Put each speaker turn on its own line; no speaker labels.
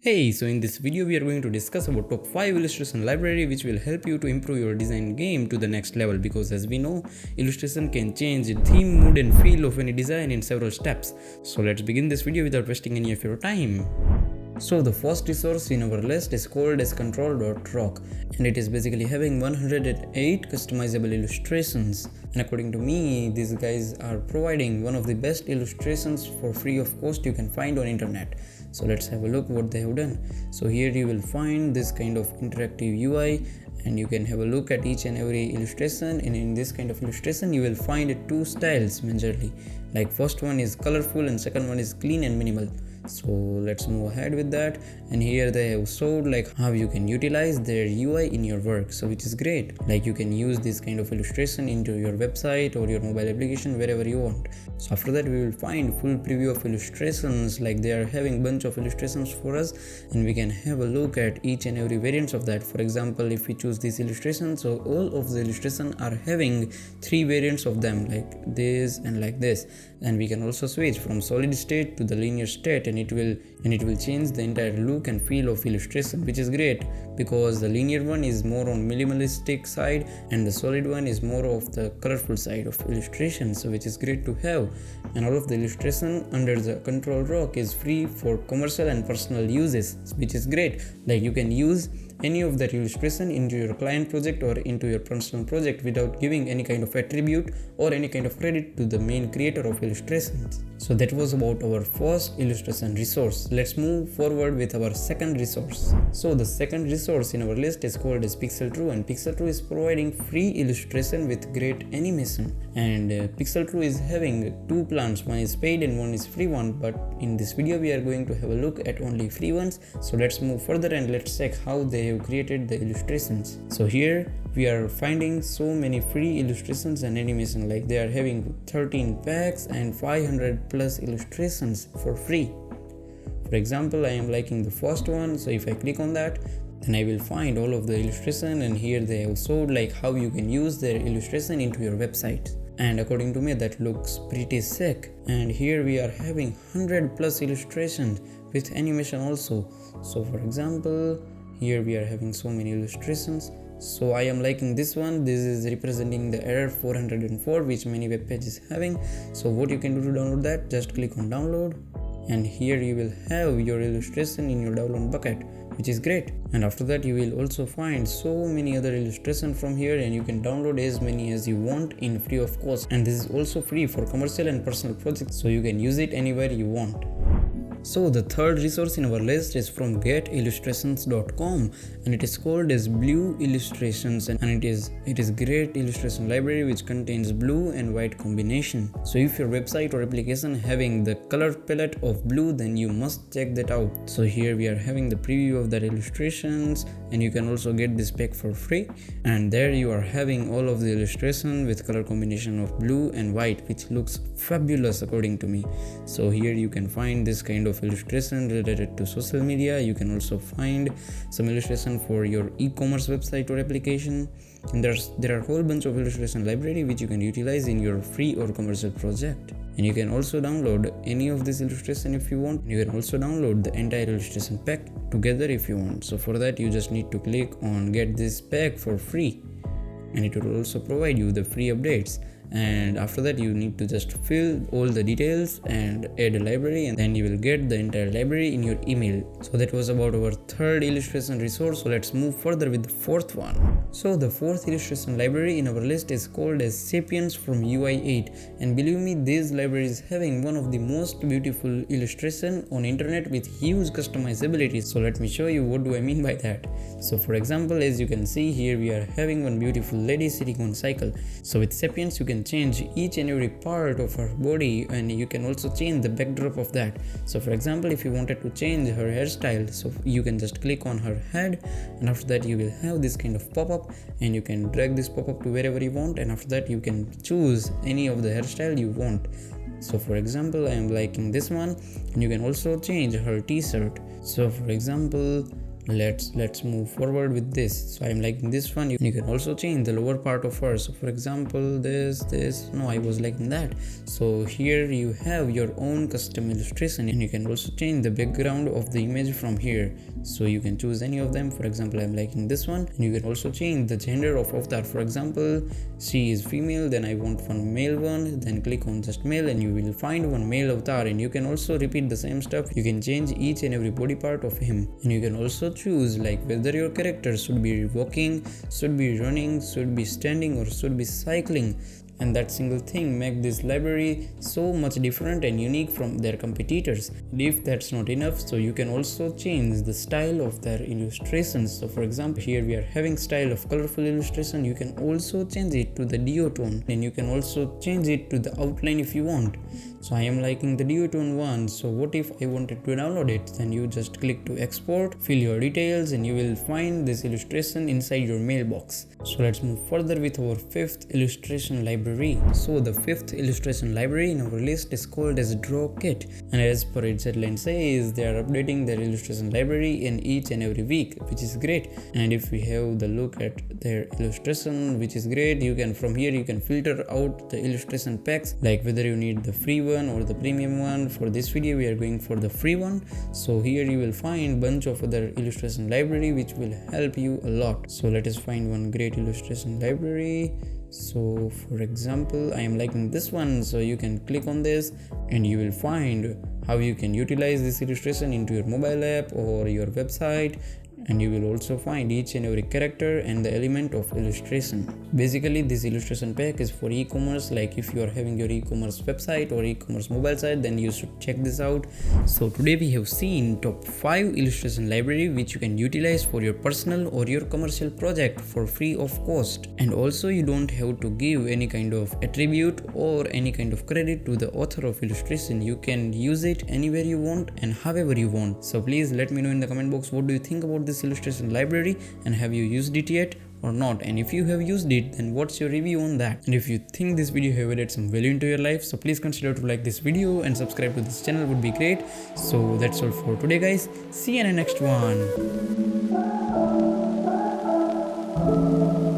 Hey, so in this video we are going to discuss about top 5 illustration library which will help you to improve your design game to the next level, because as we know, illustration can change the theme, mood and feel of any design in several steps. So let's begin this video without wasting any of your time. So the first resource in our list is called as control.rock, and it is basically having 108 customizable illustrations, and according to me these guys are providing one of the best illustrations for free of cost you can find on internet. So let's have a look what they have done. So here you will find this kind of interactive UI, and you can have a look at each and every illustration, and in this kind of illustration you will find two styles majorly. Like first one is colorful and second one is clean and minimal. So let's move ahead with that, and here they have showed like how you can utilize their UI in your work, so which is great. Like you can use this kind of illustration into your website or your mobile application wherever you want. So after that we will find full preview of illustrations, like they are having bunch of illustrations for us, and we can have a look at each and every variants of that. For example, if we choose this illustration, so all of the illustration are having 3 variants of them, like this and like this, and we can also switch from solid state to the linear state, and it will change the entire look and feel of illustration, which is great because the linear one is more on minimalistic side and the solid one is more of the colorful side of illustration, so which is great to have. And all of the illustration under the control rock is free for commercial and personal uses, which is great. Like you can use any of that illustration into your client project or into your personal project without giving any kind of attribute or any kind of credit to the main creator of illustrations. So that was about our first illustration resource. Let's move forward with our second resource. So the second resource in our list is called as Pixel True, and Pixel True is providing free illustration with great animation. And Pixel True is having 2 plans, one is paid and one is free one, but in this video we are going to have a look at only free ones. So let's move further and let's check how they have created the illustrations. So here we are finding so many free illustrations and animation, like they are having 13 packs and 500 plus illustrations for free. For example, I am liking the first one, so if I click on that, then I will find all of the illustration, and here they have showed like how you can use their illustration into your website. And according to me that looks pretty sick. And here we are having 100 plus illustrations with animation also. So for example, here we are having so many illustrations. So I am liking this one. This is representing the error 404 which many web pages having. So what you can do to download that, just click on download, and here you will have your illustration in your download bucket, which is great. And after that you will also find so many other illustrations from here, and you can download as many as you want in free of cost. And this is also free for commercial and personal projects, so you can use it anywhere you want. So the third resource in our list is from getillustrations.com, and it is called as Blue Illustrations, and it is great illustration library which contains blue and white combination. So if your website or application having the color palette of blue, then you must check that out. So here we are having the preview of that illustrations, and you can also get this pack for free, and there you are having all of the illustration with color combination of blue and white, which looks fabulous according to me. So here you can find this kind of illustration related to social media. You can also find some illustration for your e-commerce website or application, and there are a whole bunch of illustration library which you can utilize in your free or commercial project. And you can also download any of this illustration if you want. You can also download the entire illustration pack together if you want. So for that you just need to click on get this pack for free, and it will also provide you the free updates. And after that you need to just fill all the details and add a library, and then you will get the entire library in your email. So that was about our third illustration resource. So let's move further with the fourth one. So the fourth illustration library in our list is called as Sapience From UI8, and believe me, this library is having one of the most beautiful illustration on internet with huge customizability. So let me show you what do I mean by that. So for example, as you can see here, we are having one beautiful lady sitting on cycle. So with Sapience you can change each and every part of her body, and you can also change the backdrop of that. So for example, if you wanted to change her hairstyle, so you can just click on her head, and after that you will have this kind of pop-up, and you can drag this pop-up to wherever you want, and after that you can choose any of the hairstyle you want. So for example, I am liking this one, and you can also change her t-shirt. So for example, let's move forward with this. So I'm liking this one. You can also change the lower part of her. So for example, this no, I was liking that. So here you have your own custom illustration, and you can also change the background of the image from here. So you can choose any of them. For example, I'm liking this one. And you can also change the gender of avatar. For example, she is female, then I want one male one, then click on just male and you will find one male avatar. And you can also repeat the same stuff. You can change each and every body part of him, and you can also choose like whether your character should be walking, should be running, should be standing, or should be cycling. And that single thing make this library so much different and unique from their competitors. And if that's not enough, so you can also change the style of their illustrations. So for example, here we are having style of colorful illustration. You can also change it to the duotone, and you can also change it to the outline if you want. So I am liking the duotone one. So what if I wanted to download it? Then you just click to export, fill your details, and you will find this illustration inside your mailbox. So let's move further with our fifth illustration library. So the fifth illustration library in our list is called as Draw Kit, and as per its headline says, they are updating their illustration library in each and every week, which is great. And if we have the look at their illustration, which is great, you can from here you can filter out the illustration packs, like whether you need the free one or the premium one. For this video we are going for the free one. So here you will find bunch of other illustration library which will help you a lot. So let us find one great illustration library. So for example, I am liking this one. So you can click on this and you will find how you can utilize this illustration into your mobile app or your website. And you will also find each and every character and the element of illustration. Basically, this illustration pack is for e-commerce. Like if you are having your e-commerce website or e-commerce mobile site, then you should check this out. So today we have seen top 5 illustration library which you can utilize for your personal or your commercial project for free of cost. And also you don't have to give any kind of attribute or any kind of credit to the author of illustration. You can use it anywhere you want and however you want. So please let me know in the comment box, what do you think about this illustration library, and have you used it yet or not? And if you have used it, then what's your review on that? And if you think this video have added some value into your life, so please consider to like this video and subscribe to this channel would be great. So that's all for today guys. See you in the next one.